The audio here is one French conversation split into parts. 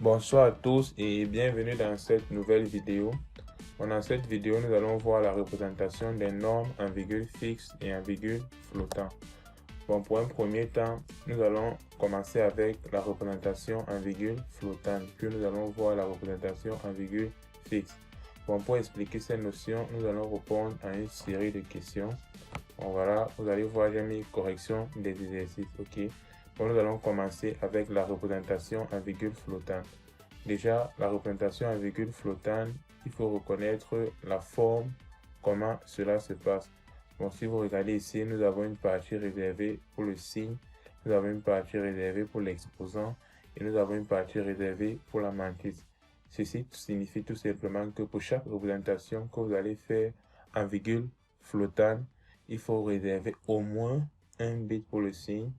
Bonsoir à tous et bienvenue dans cette nouvelle vidéo. Dans cette vidéo, nous allons voir la représentation des normes en virgule fixe et en virgule flottant. Pour un premier temps, nous allons commencer avec la représentation en virgule flottante, puis nous allons voir la représentation en virgule fixe. Pour expliquer ces notions, nous allons répondre à une série de questions. Voilà, vous allez voir, j'ai mis correction des exercices. Ok. Nous allons commencer avec la représentation en virgule flottante. Déjà, la représentation en virgule flottante, il faut reconnaître la forme, comment cela se passe. Si vous regardez ici, nous avons une partie réservée pour le signe, nous avons une partie réservée pour l'exposant et nous avons une partie réservée pour la mantis. Ceci signifie tout simplement que pour chaque représentation que vous allez faire en virgule flottante, il faut réserver au moins un bit pour le signe,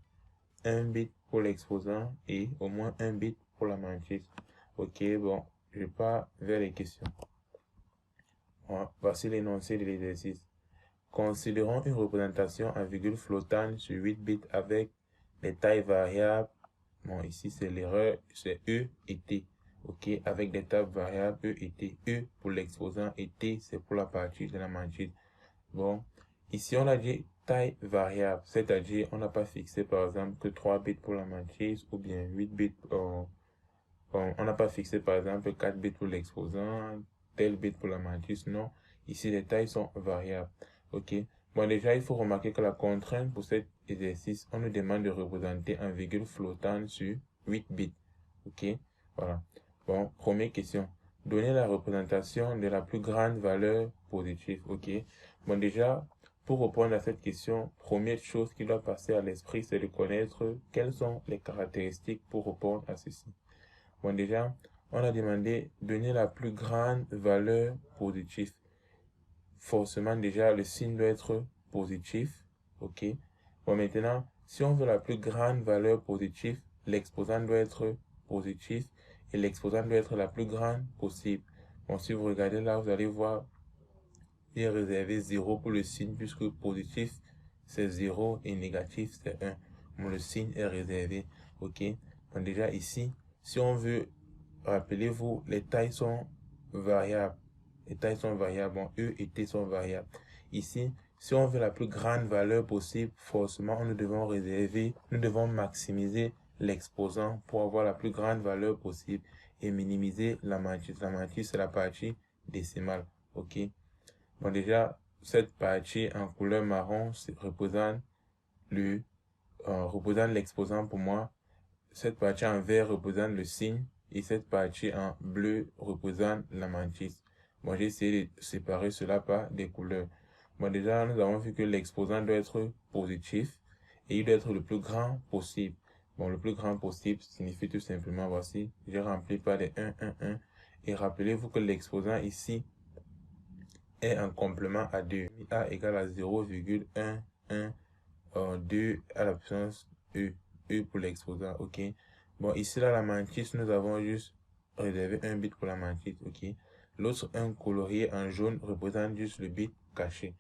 un bit pour l'exposant et au moins un bit pour la mantis. Ok, bon, je pars vers les questions. Voici l'énoncé de l'exercice. Considérons une représentation en virgule flottante sur 8 bits avec des tailles variables. Bon, ici c'est l'erreur, c'est E et T. Ok, avec des tailles variables E et T. E pour l'exposant et T c'est pour la partie de la mantis. Bon, ici on a dit taille variable, c'est-à-dire on n'a pas fixé par exemple que 3 bits pour la mantis ou bien 8 bits. On n'a pas fixé par exemple 4 bits pour l'exposant, tel bit pour la mantis, non. Ici les tailles sont variables. Ok. Bon, déjà il faut remarquer que la contrainte pour cet exercice, on nous demande de représenter un virgule flottante sur 8 bits. Ok. Voilà. Bon, première question. Donner la représentation de la plus grande valeur positive. Ok. Bon, déjà, pour répondre à cette question, première chose qui doit passer à l'esprit, c'est de connaître quelles sont les caractéristiques pour répondre à ceci. Bon, déjà, on a demandé de donner la plus grande valeur positive. Forcément, déjà, le signe doit être positif. Ok. Bon, maintenant, si on veut la plus grande valeur positive, l'exposant doit être positif et l'exposant doit être la plus grande possible. Bon, si vous regardez là, vous allez voir, il est réservé 0 pour le signe puisque positif, c'est 0 et négatif, c'est 1. Bon, le signe est réservé. Ok. Bon, déjà, ici, si on veut, rappelez-vous, les tailles sont variables. Les tailles sont variables. Bon, E et T sont variables. Ici, si on veut la plus grande valeur possible, forcément, nous devons maximiser l'exposant pour avoir la plus grande valeur possible et minimiser la mantis. La mantis, c'est la partie décimale. Ok. Bon, déjà, cette partie en couleur marron représente l'exposant pour moi. Cette partie en vert représente le signe et cette partie en bleu représente la mantis. Bon, j'ai essayé de séparer cela par des couleurs. Bon, déjà, nous avons vu que l'exposant doit être positif et il doit être le plus grand possible. Bon, le plus grand possible signifie tout simplement, voici, j'ai rempli par des 1, 1, 1. Et rappelez-vous que l'exposant ici est un complément à 2. A égale à 0,11, 2 à la puissance E. E pour l'exposant, ok. Bon, ici, là, la mantis, nous avons juste réservé un bit pour la mantis, ok. L'autre 1 colorié en jaune représente juste le bit caché.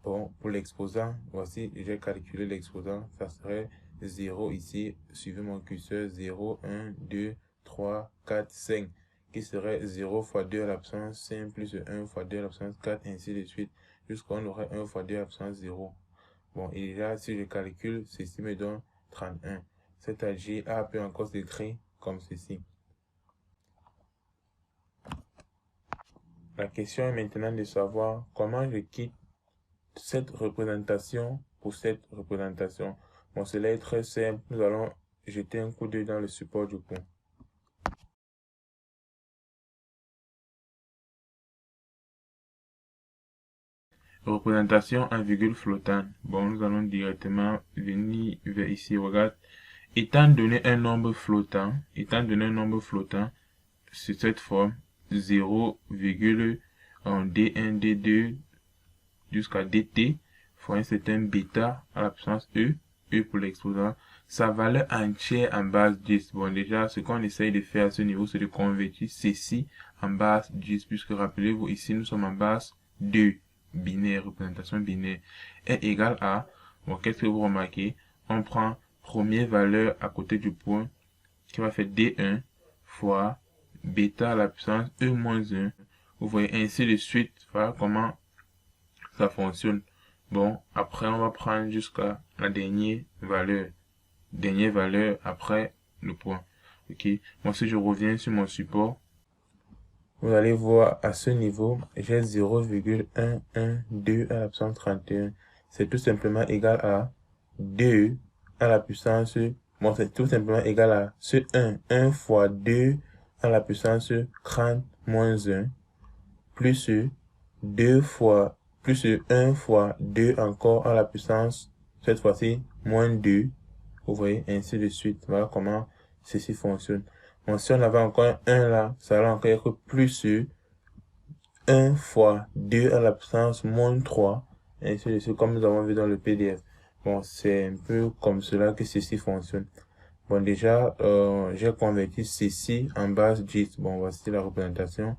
Bon, pour l'exposant, voici, j'ai calculé l'exposant, ça serait 0 ici, suivez mon curseur, 0, 1, 2, 3, 4, 5, qui serait 0 fois 2 à la puissance 5 plus 1 fois 2 à la puissance 4, ainsi de suite, jusqu'à on aurait 1 fois 2 à la puissance 0. Bon, et déjà, si je calcule, ceci me donne 31. Cet algèbre peut encore s'écrire comme ceci. La question est maintenant de savoir comment je quitte cette représentation pour cette représentation. Bon, cela est très simple. Nous allons jeter un coup d'œil dans le support du cours. Représentation en virgule flottante. Bon, nous allons directement venir vers ici. Regarde. Étant donné un nombre flottant, c'est cette forme 0,D1, D2 jusqu'à dt fois un certain bêta à la puissance E, E pour l'exposant, sa valeur entière en base 10. Bon, déjà, ce qu'on essaye de faire à ce niveau, c'est de convertir ceci en base 10, puisque rappelez-vous, ici, nous sommes en base 2, binaire, représentation binaire, est égal à, bon, qu'est-ce que vous remarquez? On prend première valeur à côté du point, qui va faire D1 fois bêta à la puissance E moins 1. Vous voyez, ainsi de suite. Voilà comment ça fonctionne. Bon, après, on va prendre jusqu'à la dernière valeur. Dernière valeur après le point. Ok. Moi, si je reviens sur mon support, vous allez voir à ce niveau, j'ai 0,112 à la puissance 31. C'est tout simplement égal à 2 à la puissance, bon, c'est tout simplement égal à ce 1 fois 2 à la puissance 30 moins 1, plus 2 fois, plus 1 fois 2 encore à la puissance, cette fois-ci, moins 2. Vous voyez, ainsi de suite. Voilà comment ceci fonctionne. Bon, si on avait encore 1 là, ça va encore être plus 1 fois 2 à la puissance moins 3, ainsi de suite, comme nous avons vu dans le PDF. Bon, c'est un peu comme cela que ceci fonctionne. Bon, déjà, j'ai converti ceci en base 10. Bon, voici la représentation.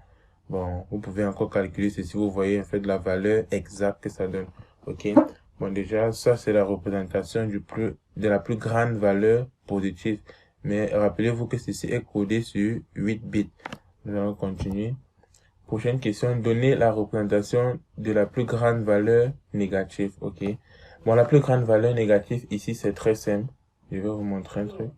Bon, vous pouvez encore calculer ceci. Vous voyez, en fait, la valeur exacte que ça donne. OK? Bon, déjà, ça, c'est la représentation de la plus grande valeur positive. Mais rappelez-vous que ceci est codé sur 8 bits. Nous allons continuer. Prochaine question, donner la représentation de la plus grande valeur négative. OK? Bon, la plus grande valeur négative, ici, c'est très simple. Je vais vous montrer un truc.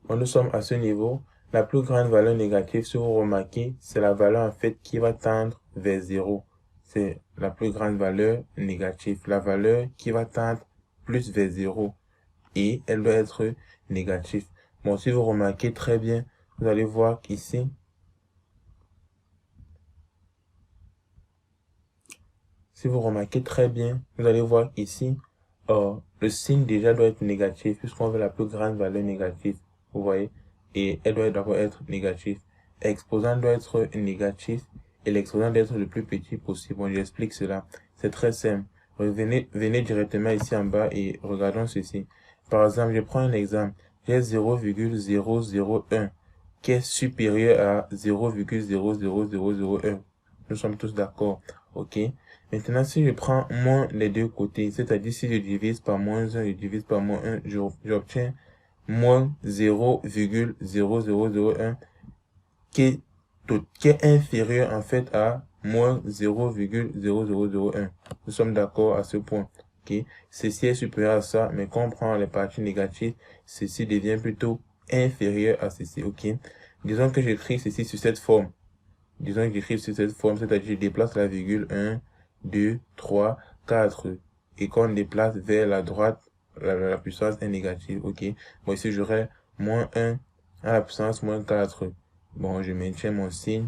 Bon, nous sommes à ce niveau. La plus grande valeur négative, si vous remarquez, c'est la valeur en fait qui va tendre vers 0. C'est la plus grande valeur négative. La valeur qui va tendre plus vers 0. Et elle doit être négative. Bon, si vous remarquez très bien, vous allez voir qu'ici, si vous remarquez très bien, vous allez voir ici, le signe déjà doit être négatif puisqu'on veut la plus grande valeur négative. Vous voyez? Et elle doit d'abord être négative. Exposant doit être négatif et l'exposant doit être le plus petit possible. Bon, j'explique cela. C'est très simple. Venez directement ici en bas et regardons ceci. Par exemple, je prends un exemple. J'ai 0,001 qui est supérieur à 0,00001. Nous sommes tous d'accord. OK? Maintenant, si je prends moins les deux côtés, c'est-à-dire si je divise par moins 1, je divise par moins 1, j'obtiens moins 0,0001 qui est inférieur en fait à moins 0,0001. Nous sommes d'accord à ce point. Okay? Ceci est supérieur à ça, mais quand on prend les parties négatives, ceci devient plutôt inférieur à ceci. Ok? Disons que j'écris ceci sur cette forme. Disons que j'écris sur cette forme, c'est-à-dire que je déplace la virgule 1, 2, 3, 4. Et quand on déplace vers la droite, la puissance est négative. Ok. Bon, ici, j'aurai moins 1 à la puissance moins 4. Bon, je maintiens mon signe.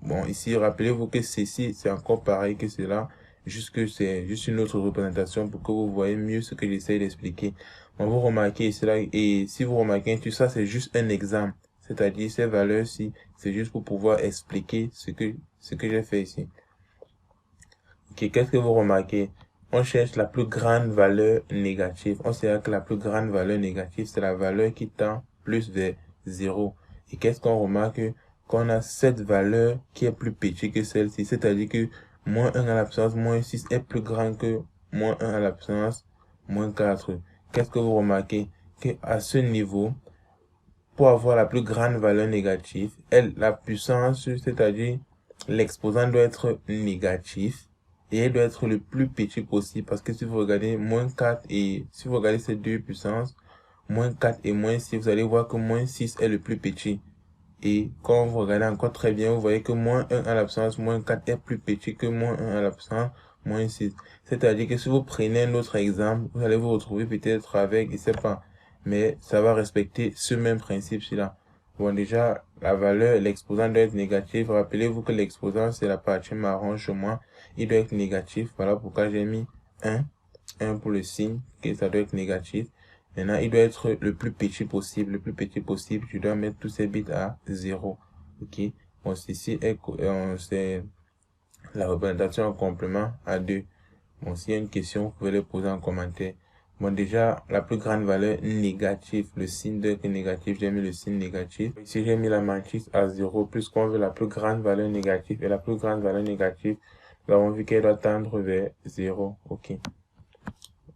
Bon, ici, rappelez-vous que ceci, c'est encore pareil que cela. Juste que c'est juste une autre représentation pour que vous voyez mieux ce que j'essaie d'expliquer. Bon, vous remarquez cela, et si vous remarquez tout ça, c'est juste un exemple. C'est-à-dire, ces valeurs-ci, c'est juste pour pouvoir expliquer ce que j'ai fait ici. Ok, qu'est-ce que vous remarquez? On cherche la plus grande valeur négative. On sait que la plus grande valeur négative, c'est la valeur qui tend plus vers 0. Et qu'est-ce qu'on remarque? Qu'on a cette valeur qui est plus petite que celle-ci. C'est-à-dire que moins 1 à la puissance moins 6 est plus grand que moins 1 à la puissance moins 4. Qu'est-ce que vous remarquez? Qu'à ce niveau, pour avoir la plus grande valeur négative, la puissance, c'est-à-dire l'exposant doit être négatif et elle doit être le plus petit possible parce que si vous regardez moins 4 et si vous regardez ces deux puissances, moins 4 et moins 6, vous allez voir que moins 6 est le plus petit. Et quand vous regardez encore très bien, vous voyez que moins 1 à la puissance moins 4 est plus petit que moins 1 à la puissance moins 6. C'est-à-dire que si vous prenez un autre exemple, vous allez vous retrouver peut-être avec, je sais pas, mais ça va respecter ce même principe-là. Bon, déjà, la valeur, l'exposant doit être négatif. Rappelez-vous que l'exposant, c'est la partie marron chez moi. Il doit être négatif. Voilà pourquoi j'ai mis 1. 1 pour le signe, que ça doit être négatif. Maintenant, il doit être le plus petit possible. Le plus petit possible, je dois mettre tous ces bits à 0. Ok. Bon, ceci c'est la représentation en complément à 2. Bon, s'il y a une question, vous pouvez le poser en commentaire. Bon, déjà, la plus grande valeur négative, le signe de négatif, j'ai mis le signe négatif. Ici, j'ai mis la matrice à 0, puisqu'on veut la plus grande valeur négative. Et la plus grande valeur négative, nous avons vu qu'elle doit tendre vers 0. Ok.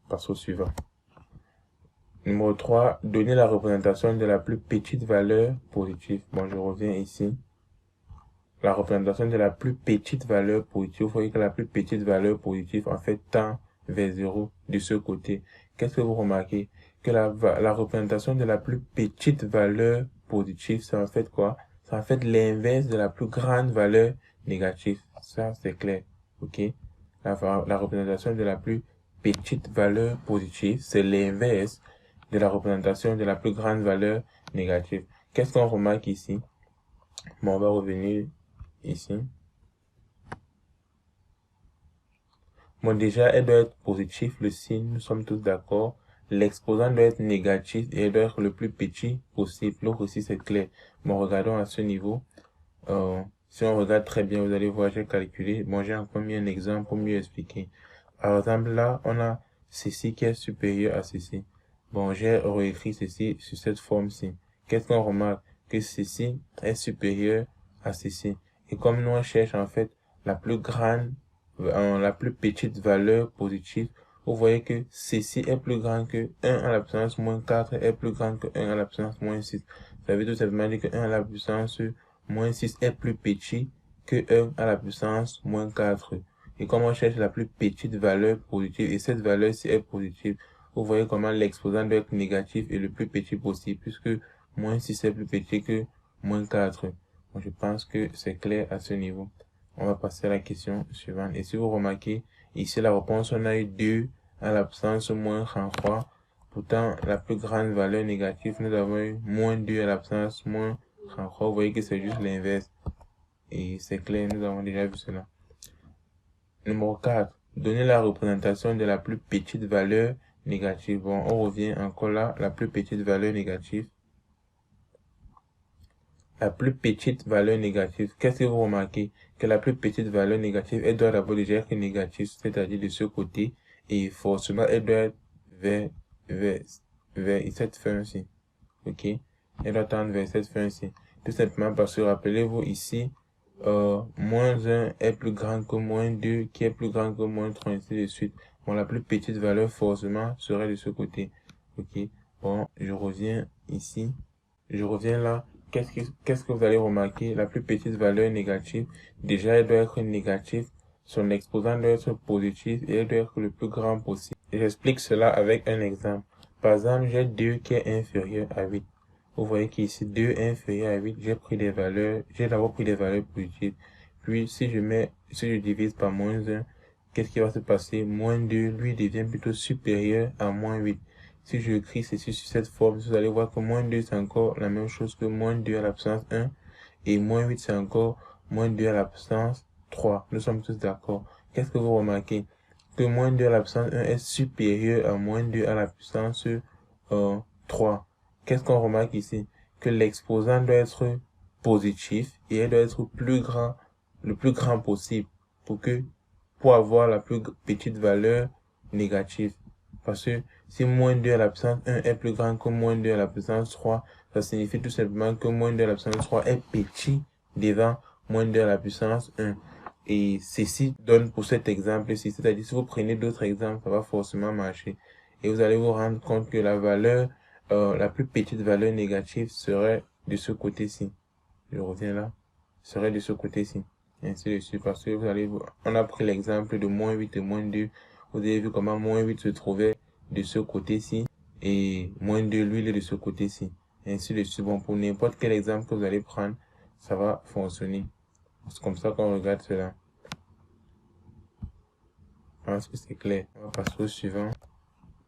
Passe au suivant. Numéro 3, donner la représentation de la plus petite valeur positive. Bon, je reviens ici. La représentation de la plus petite valeur positive. Vous voyez que la plus petite valeur positive, en fait, tend vers 0 de ce côté. Qu'est-ce que vous remarquez? Que la représentation de la plus petite valeur positive, c'est en fait quoi? C'est en fait l'inverse de la plus grande valeur négative. Ça, c'est clair. OK? La représentation de la plus petite valeur positive, c'est l'inverse de la représentation de la plus grande valeur négative. Qu'est-ce qu'on remarque ici? Bon, on va revenir ici. Bon, déjà, elle doit être positive, le signe, nous sommes tous d'accord. L'exposant doit être négatif et elle doit être le plus petit possible. L'autre aussi, c'est clair. Bon, regardons à ce niveau. Si on regarde très bien, vous allez voir, j'ai calculé. Bon, j'ai encore mis un exemple pour mieux expliquer. Par exemple, là, on a ceci qui est supérieur à ceci. Bon, j'ai réécrit ceci sur cette forme-ci. Qu'est-ce qu'on remarque? Que ceci est supérieur à ceci. Et comme nous, on cherche en fait la plus grande, la plus petite valeur positive, vous voyez que ceci est plus grand que 1 à la puissance moins 4 est plus grand que 1 à la puissance moins 6. Ça veut tout simplement dire que 1 à la puissance moins 6 est plus petit que 1 à la puissance moins 4. Et comme on cherche la plus petite valeur positive, et cette valeur-ci est positive, vous voyez comment l'exposant doit être négatif et le plus petit possible, puisque moins 6 est plus petit que moins 4. Bon, je pense que c'est clair à ce niveau. On va passer à la question suivante. Et si vous remarquez, ici la réponse, on a eu 2 à la puissance moins 33. Pourtant, la plus grande valeur négative, nous avons eu moins 2 à la puissance moins 33. Vous voyez que c'est juste l'inverse. Et c'est clair, nous avons déjà vu cela. Numéro 4. Donner la représentation de la plus petite valeur négative. Bon, on revient encore là, la plus petite valeur négative. La plus petite valeur négative. Qu'est-ce que vous remarquez? Que la plus petite valeur négative, elle doit d'abord déjà être négative, c'est-à-dire de ce côté, et forcément, elle doit être vers cette fin-ci. OK? Elle doit tendre vers cette fin-ci. Tout simplement parce que, rappelez-vous, ici, moins 1 est plus grand que moins 2, qui est plus grand que moins 3, ainsi de suite. Bon, la plus petite valeur, forcément, serait de ce côté. OK? Bon, je reviens ici. Je reviens là. Qu'est-ce que vous allez remarquer? La plus petite valeur négative, déjà, elle doit être négative. Son exposant doit être positif et elle doit être le plus grand possible. J'explique cela avec un exemple. Par exemple, j'ai 2 qui est inférieur à 8. Vous voyez qu'ici, 2 est inférieur à 8, j'ai d'abord pris des valeurs positives. Puis, si je divise par moins 1, qu'est-ce qui va se passer? Moins 2, lui, devient plutôt supérieur à moins 8. Si je écris ceci sur cette forme, vous allez voir que moins 2, c'est encore la même chose que moins 2 à la puissance 1. Et moins 8, c'est encore moins 2 à la puissance 3. Nous sommes tous d'accord. Qu'est-ce que vous remarquez? Que moins 2 à la puissance 1 est supérieur à moins 2 à la puissance 3. Qu'est-ce qu'on remarque ici? Que l'exposant doit être positif et elle doit être le plus grand possible pour avoir la plus petite valeur négative. Parce que si moins 2 à la puissance 1 est plus grand que moins 2 à la puissance 3, ça signifie tout simplement que moins 2 à la puissance 3 est petit devant moins 2 à la puissance 1. Et ceci donne pour cet exemple-ci, c'est-à-dire si vous prenez d'autres exemples, ça va forcément marcher. Et vous allez vous rendre compte que la plus petite valeur négative serait de ce côté-ci. Je reviens là. Serait de ce côté-ci. Et ainsi de suite. Parce que on a pris l'exemple de moins 8 et moins 2. Vous avez vu comment moins 8 se trouvait de ce côté-ci. Et moins 2, lui, il est de ce côté-ci. Et ainsi de suite. Bon, pour n'importe quel exemple que vous allez prendre, ça va fonctionner. C'est comme ça qu'on regarde cela. Je pense que c'est clair. On va passer au suivant.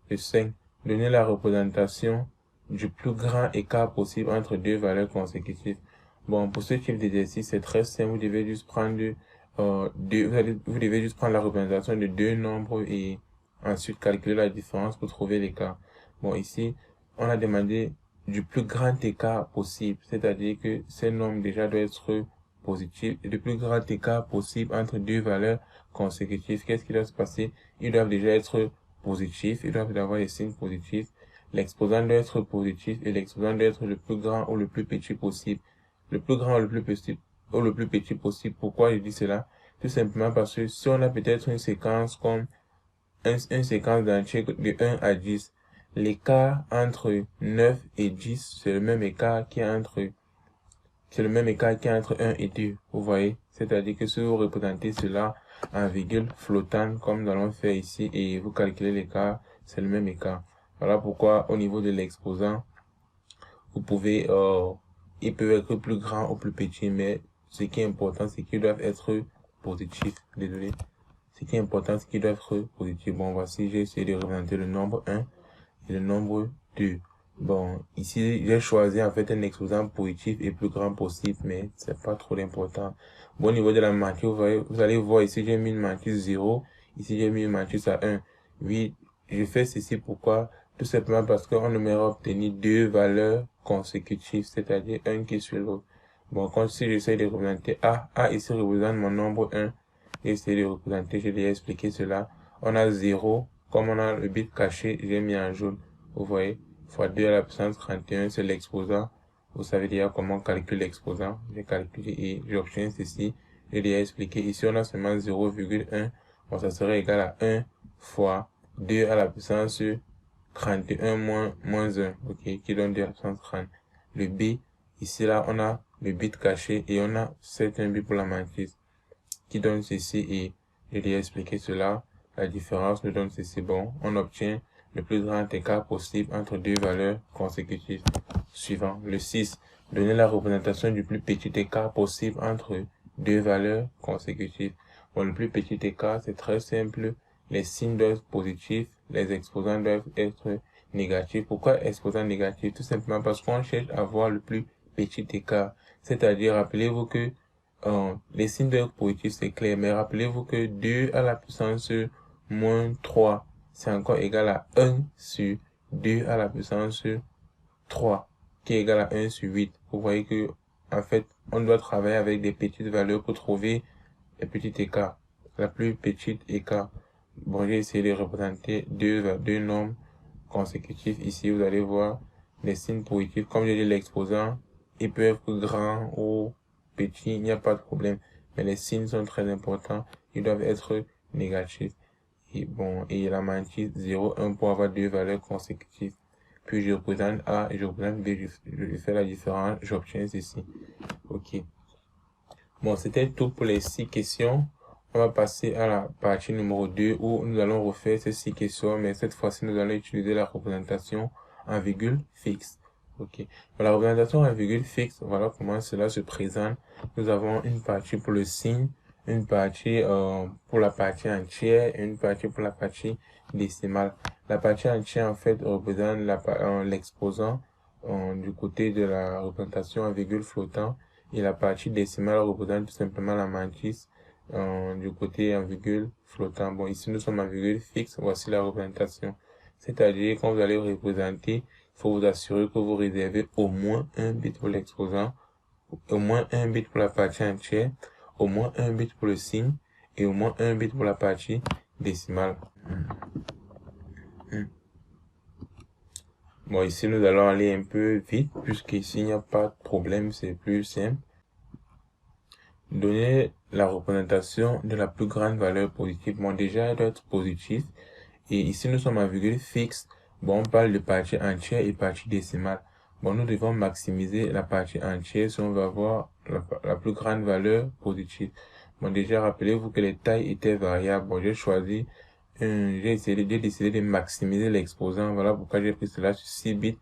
Le 5. Donner la représentation du plus grand écart possible entre deux valeurs consécutives. Bon, pour ce type d'exercice, c'est très simple. Vous devez juste prendre vous devez juste prendre la représentation de deux nombres et ensuite calculer la différence pour trouver l'écart. Bon, ici, on a demandé du plus grand écart possible, c'est-à-dire que ces nombres déjà doivent être positifs et le plus grand écart possible entre deux valeurs consécutives. Qu'est-ce qui doit se passer? Ils doivent déjà être positifs, ils doivent avoir des signes positifs. L'exposant doit être positif et l'exposant doit être le plus grand ou le plus petit possible. Le plus grand ou le plus petit possible. Pourquoi je dis cela? Tout simplement parce que si on a peut-être une séquence comme une séquence d'entiers de 1 à 10, l'écart entre 9 et 10, c'est le même écart qui est entre 1 et 2. Vous voyez? C'est-à-dire que si vous représentez cela en virgule flottante, comme nous allons faire ici, et vous calculez l'écart, c'est le même écart. Voilà pourquoi au niveau de l'exposant, vous pouvez, il peut être plus grand ou plus petit, mais ce qui est important, c'est qu'ils doivent être positifs. Désolé. Ce qui est important, c'est qu'ils doivent être positifs. Bon, voici, j'ai essayé de représenter le nombre 1 et le nombre 2. Bon, ici, j'ai choisi en fait un exposant positif et plus grand possible, mais c'est pas trop important. Bon, au niveau de la matrice, vous allez voir ici, j'ai mis une matrice 0. Ici, j'ai mis une matrice à 1. Oui, je fais ceci pourquoi? Tout simplement parce qu'on aimerait obtenir deux valeurs consécutives, c'est-à-dire un qui suit l'autre. Bon, quand si j'essaie de représenter A ici représente mon nombre 1. J'ai essayé de représenter, j'ai déjà expliqué cela. On a 0, comme on a le bit caché, j'ai mis en jaune. Vous voyez, fois 2 à la puissance 31, c'est l'exposant. Vous savez déjà comment calculer l'exposant. J'ai calculé et j'obtiens ceci. J'ai déjà expliqué. Ici, on a seulement 0,1. Bon, ça serait égal à 1 fois 2 à la puissance 31 moins 1, ok, qui donne 2 à la puissance 30. Le B, ici, là, on a le bit caché et on a 7 bit pour la matrice, qui donne ceci et j'ai déjà expliqué cela. La différence nous donne ceci. Bon, on obtient le plus grand écart possible entre deux valeurs consécutives. Suivant, le 6. Donner la représentation du plus petit écart possible entre deux valeurs consécutives. Bon, le plus petit écart, c'est très simple. Les signes doivent être positifs, les exposants doivent être négatifs. Pourquoi exposants négatifs? Tout simplement parce qu'on cherche à voir le plus petit écart. C'est-à-dire, rappelez-vous que les signes doivent être positifs, c'est clair, mais rappelez-vous que 2 à la puissance moins 3, c'est encore égal à 1 sur 2 à la puissance 3, qui est égal à 1 sur 8. Vous voyez que, en fait, on doit travailler avec des petites valeurs pour trouver les petits écarts. La plus petite écart. Bon, j'ai essayé de représenter deux nombres consécutifs. Ici, vous allez voir les signes positifs. Comme j'ai dit, l'exposant, il peut être grand ou petit, il n'y a pas de problème. Mais les signes sont très importants. Ils doivent être négatifs. Et bon, et la matrice 0, 1 pour avoir deux valeurs consécutives. Puis je représente A et je représente B, je fais la différence, j'obtiens ceci. Ok. Bon, c'était tout pour les 6 questions. On va passer à la partie numéro 2 où nous allons refaire ces 6 questions, mais cette fois-ci, nous allons utiliser la représentation en virgule fixe. Ok. Pour la représentation en virgule fixe, voilà comment cela se présente. Nous avons une partie pour le signe, une partie pour la partie entière et une partie pour la partie décimale. La partie entière, en fait, représente l'exposant du côté de la représentation en virgule flottant. Et la partie décimale représente tout simplement la matrice du côté en virgule flottant. Bon, ici nous sommes en virgule fixe. Voici la représentation. C'est-à-dire, quand vous allez représenter, il faut vous assurer que vous réservez au moins un bit pour l'exposant, au moins un bit pour la partie entière, au moins un bit pour le signe et au moins un bit pour la partie décimale. Bon, ici, nous allons aller un peu vite, puisqu'ici, il n'y a pas de problème, c'est plus simple. Donner la représentation de la plus grande valeur positive. Bon, déjà, elle doit être positive. Et ici, nous sommes en virgule fixe. Bon, on parle de partie entière et partie décimale. Bon, nous devons maximiser la partie entière si on veut avoir la plus grande valeur positive. Bon, déjà, rappelez-vous que les tailles étaient variables. Bon, j'ai décidé de maximiser l'exposant. Voilà pourquoi j'ai pris cela sur 6 bits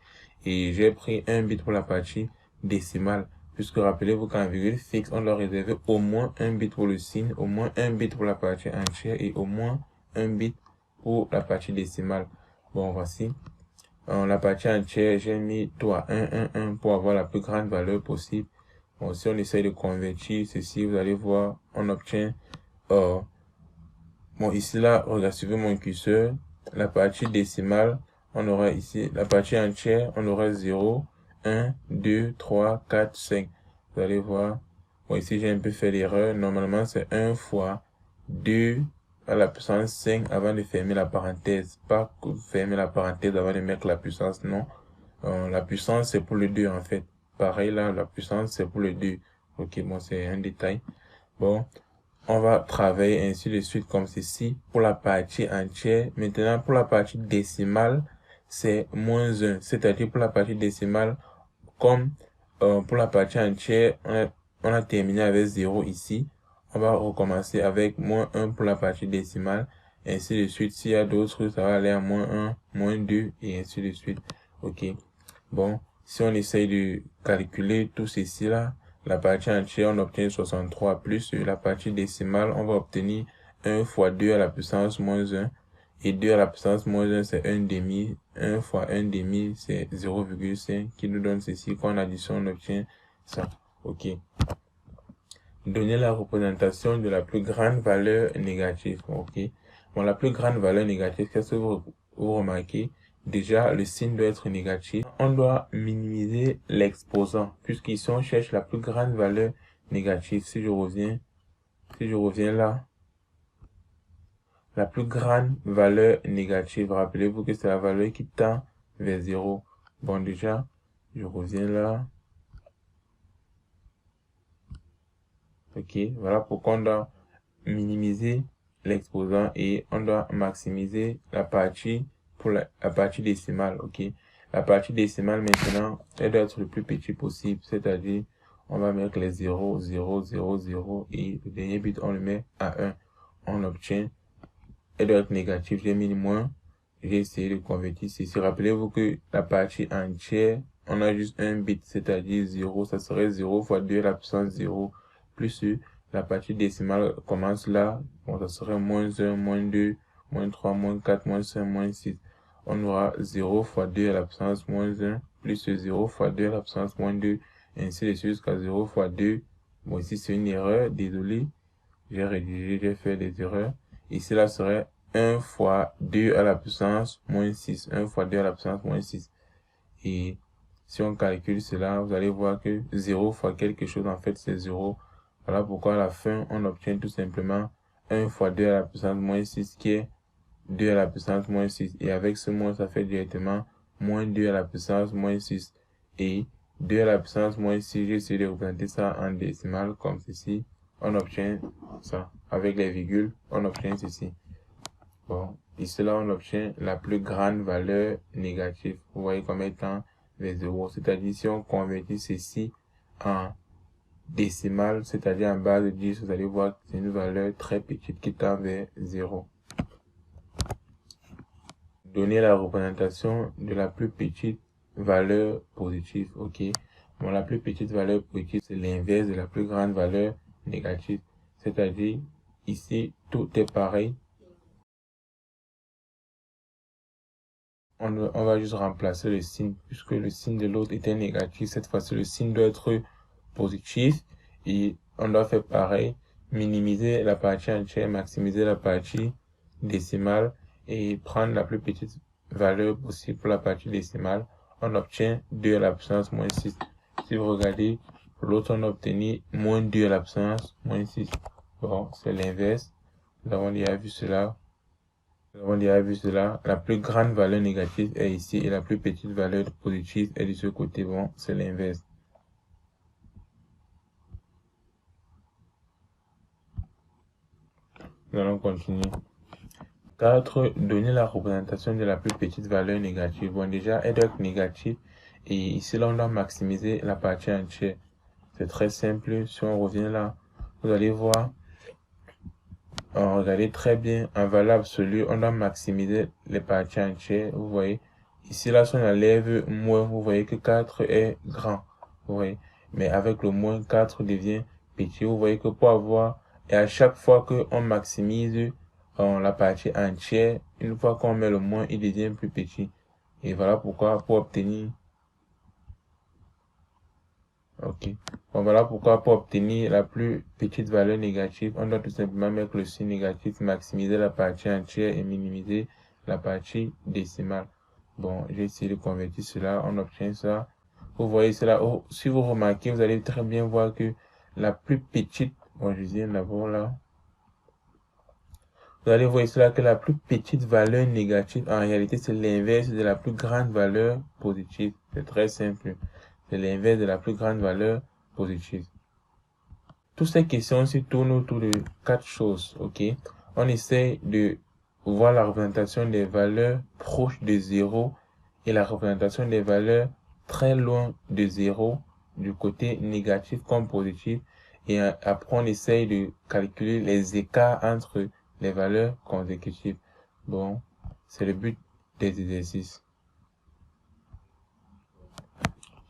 et j'ai pris 1 bit pour la partie décimale. Puisque rappelez-vous qu'en virgule fixe, on doit réserver au moins 1 bit pour le signe, au moins 1 bit pour la partie entière et au moins 1 bit pour la partie décimale. Bon, voici. La partie entière, j'ai mis 3, 1, 1, 1 pour avoir la plus grande valeur possible. Bon, si on essaye de convertir ceci, vous allez voir, on obtient bon, ici, là, regardez, suivez mon curseur. La partie décimale, on aura ici, la partie entière, on aura 0, 1, 2, 3, 4, 5. Vous allez voir. Bon, ici, j'ai un peu fait l'erreur. Normalement, c'est 1 fois 2 à la puissance 5 avant de fermer la parenthèse. Pas fermer la parenthèse avant de mettre la puissance, non. La puissance, c'est pour le 2, en fait. Pareil, là, la puissance, c'est pour le 2. Ok, bon, c'est un détail. Bon. On va travailler ainsi de suite comme ceci pour la partie entière. Maintenant, pour la partie décimale, c'est moins 1. C'est-à-dire pour la partie décimale, comme pour la partie entière, on a terminé avec 0 ici. On va recommencer avec moins 1 pour la partie décimale. Ainsi de suite. S'il y a d'autres, ça va aller à moins 1, moins 2 et ainsi de suite. Ok. Bon, si on essaye de calculer tout ceci là, la partie entière, on obtient 63 plus la partie décimale, on va obtenir 1 fois 2 à la puissance moins 1. Et 2 à la puissance moins 1, c'est 1 demi. 1 fois 1 demi, c'est 0,5 qui nous donne ceci. Quand on additionne, on obtient ça. Ok. Donner la représentation de la plus grande valeur négative. Ok. Bon, la plus grande valeur négative, qu'est-ce que vous remarquez? Déjà, le signe doit être négatif. On doit minimiser l'exposant, puisqu'ici, on cherche la plus grande valeur négative. Si je reviens là, la plus grande valeur négative, rappelez-vous que c'est la valeur qui tend vers 0. Bon, déjà, je reviens là. Ok, voilà pourquoi on doit minimiser l'exposant et on doit maximiser la partie pour la partie décimale. Ok, la partie décimale maintenant, elle doit être le plus petit possible, c'est-à-dire on va mettre les 0, 0, 0, 0 et le dernier bit on le met à 1. On obtient, elle doit être négative, j'ai mis moins, j'ai essayé de convertir ceci. Rappelez-vous que la partie entière, on a juste un bit, c'est-à-dire 0, ça serait 0 fois 2 à la puissance 0, plus la partie décimale commence là, bon, ça serait moins 1, moins 2, moins 3, moins 4, moins 5, moins 6. On aura 0 fois 2 à la puissance moins 1, plus 0 fois 2 à la puissance moins 2, ainsi de suite jusqu'à 0 fois 2. Bon, ici c'est une erreur, désolé, j'ai rédigé, j'ai fait des erreurs. Ici, là serait 1 fois 2 à la puissance moins 6. 1 fois 2 à la puissance moins 6. Et si on calcule cela, vous allez voir que 0 fois quelque chose, en fait, c'est 0. Voilà pourquoi à la fin, on obtient tout simplement 1 fois 2 à la puissance moins 6, qui est 2 à la puissance moins 6. Et avec ce moins, ça fait directement moins 2 à la puissance moins 6. Et 2 à la puissance moins 6, j'ai essayé de représenter ça en décimale comme ceci. On obtient ça. Avec les virgules, on obtient ceci. Bon, ici là, on obtient la plus grande valeur négative. Vous voyez comme étant les 0. C'est-à-dire, si on convertit ceci en décimale, c'est-à-dire en base de 10, vous allez voir que c'est une valeur très petite qui tend vers 0. Donner la représentation de la plus petite valeur positive. Ok. Bon, la plus petite valeur positive, c'est l'inverse de la plus grande valeur négative. C'est-à-dire, ici, tout est pareil. On va juste remplacer le signe, puisque le signe de l'autre était négatif. Cette fois-ci, le signe doit être positif et on doit faire pareil, minimiser la partie entière, maximiser la partie décimale et prendre la plus petite valeur possible pour la partie décimale. On obtient 2 à la puissance moins 6. Si vous regardez, pour l'autre, on a obtenu moins 2 à la puissance moins 6. Bon, c'est l'inverse. Nous avons déjà vu cela. La plus grande valeur négative est ici et la plus petite valeur positive est de ce côté. Bon, c'est l'inverse. Nous allons continuer. 4. Donner la représentation de la plus petite valeur négative. Bon, déjà, elle doit être négative et ici, là, on doit maximiser la partie entière. C'est très simple. Si on revient là, vous allez voir, regardez très bien, en valeur absolue, on doit maximiser les parties entières. Vous voyez, ici, là, si on enlève moins, vous voyez que 4 est grand. Vous voyez, mais avec le moins, 4 devient petit. Vous voyez que pour avoir, et à chaque fois qu'on maximise la partie entière, une fois qu'on met le moins, il devient plus petit. Et voilà pourquoi, pour obtenir ok. Bon, voilà pourquoi pour obtenir la plus petite valeur négative, on doit tout simplement mettre le signe négatif, maximiser la partie entière et minimiser la partie décimale. Bon, j'ai essayé de convertir cela, on obtient ça. Vous voyez cela, oh, si vous remarquez, vous allez très bien voir que la plus petite, bon, je viens d'abord là. Vous allez voir cela que la plus petite valeur négative, en réalité, c'est l'inverse de la plus grande valeur positive. C'est très simple. C'est l'inverse de la plus grande valeur positive. Toutes ces questions se tournent autour de 4 choses, ok? On essaie de voir la représentation des valeurs proches de 0 et la représentation des valeurs très loin de 0, du côté négatif comme positif. Et après, on essaye de calculer les écarts entre les valeurs consécutives. Bon, c'est le but des exercices.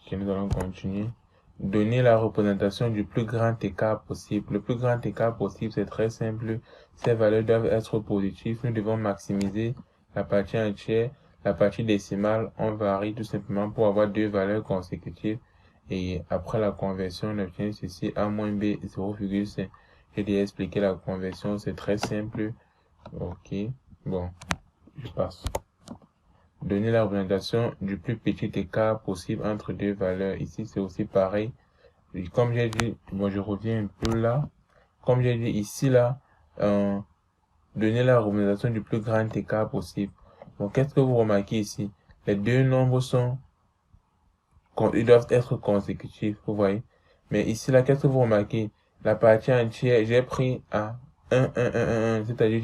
Ok, nous allons continuer. Donner la représentation du plus grand écart possible. Le plus grand écart possible, c'est très simple. Ces valeurs doivent être positives. Nous devons maximiser la partie entière. La partie décimale, on varie tout simplement pour avoir deux valeurs consécutives. Et après la conversion, on obtient ceci a moins b 0,5. J'ai déjà expliqué la conversion, c'est très simple. Ok, bon, je passe. Donner la représentation du plus petit écart possible entre deux valeurs. Ici, c'est aussi pareil. Et comme j'ai dit, bon, je reviens un peu là. Comme j'ai dit ici, là, donner la représentation du plus grand écart possible. Donc, qu'est-ce que vous remarquez ici? Les deux nombres ils doivent être consécutifs, vous voyez. Mais ici, là, qu'est-ce que vous remarquez? La partie entière, j'ai pris à 1, 1, 1, 1, c'est-à-dire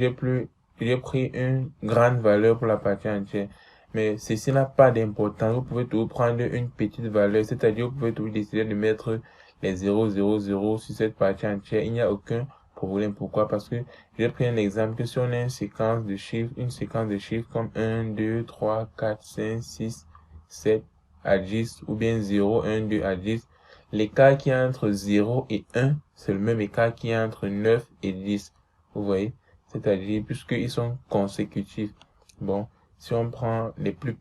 j'ai pris une grande valeur pour la partie entière. Mais ceci n'a pas d'importance. Vous pouvez toujours prendre une petite valeur, c'est-à-dire vous pouvez toujours décider de mettre les 0, 0, 0 sur cette partie entière. Il n'y a aucun problème. Pourquoi? Parce que j'ai pris un exemple que si on a une séquence de chiffres comme 1, 2, 3, 4, 5, 6, 7, à 10 ou bien 0, 1, 2 à 10, l'écart qui est entre 0 et 1, c'est le même écart qui est entre 9 et 10. Vous voyez? C'est-à-dire, puisqu'ils sont consécutifs. Bon, si on prend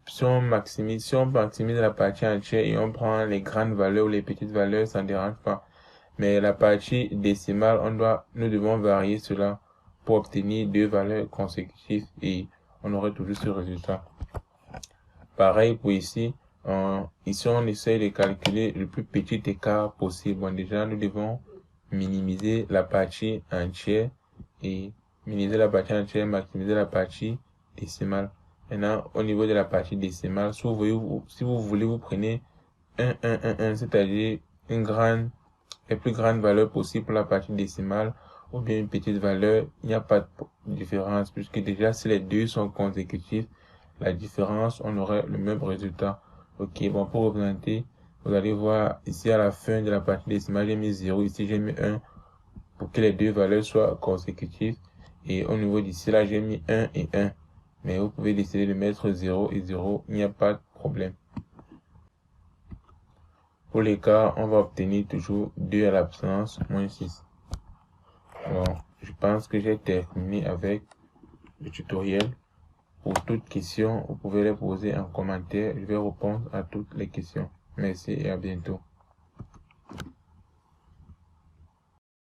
si on maximise la partie entière et on prend les grandes valeurs ou les petites valeurs, ça ne dérange pas. Mais la partie décimale, nous devons varier cela pour obtenir deux valeurs consécutives et on aurait toujours ce résultat. Pareil pour ici. Ici, on essaie de calculer le plus petit écart possible. Bon, déjà, nous devons minimiser la partie entière et maximiser la partie décimale. Maintenant, au niveau de la partie décimale, si vous voulez, vous prenez 1, 1, 1, 1, c'est-à-dire les plus grandes valeurs possibles pour la partie décimale ou bien une petite valeur. Il n'y a pas de différence puisque déjà, si les deux sont consécutifs, la différence, on aurait le même résultat. Ok, bon, pour représenter, vous allez voir ici à la fin de la partie décimale, j'ai mis 0, ici j'ai mis 1 pour que les deux valeurs soient consécutives. Et au niveau d'ici, là, j'ai mis 1 et 1. Mais vous pouvez décider de mettre 0 et 0, il n'y a pas de problème. Pour les cas, on va obtenir toujours 2 à l'absence, moins 6. Bon, je pense que j'ai terminé avec le tutoriel. Pour toute question, vous pouvez les poser en commentaire. Je vais répondre à toutes les questions. Merci et à bientôt.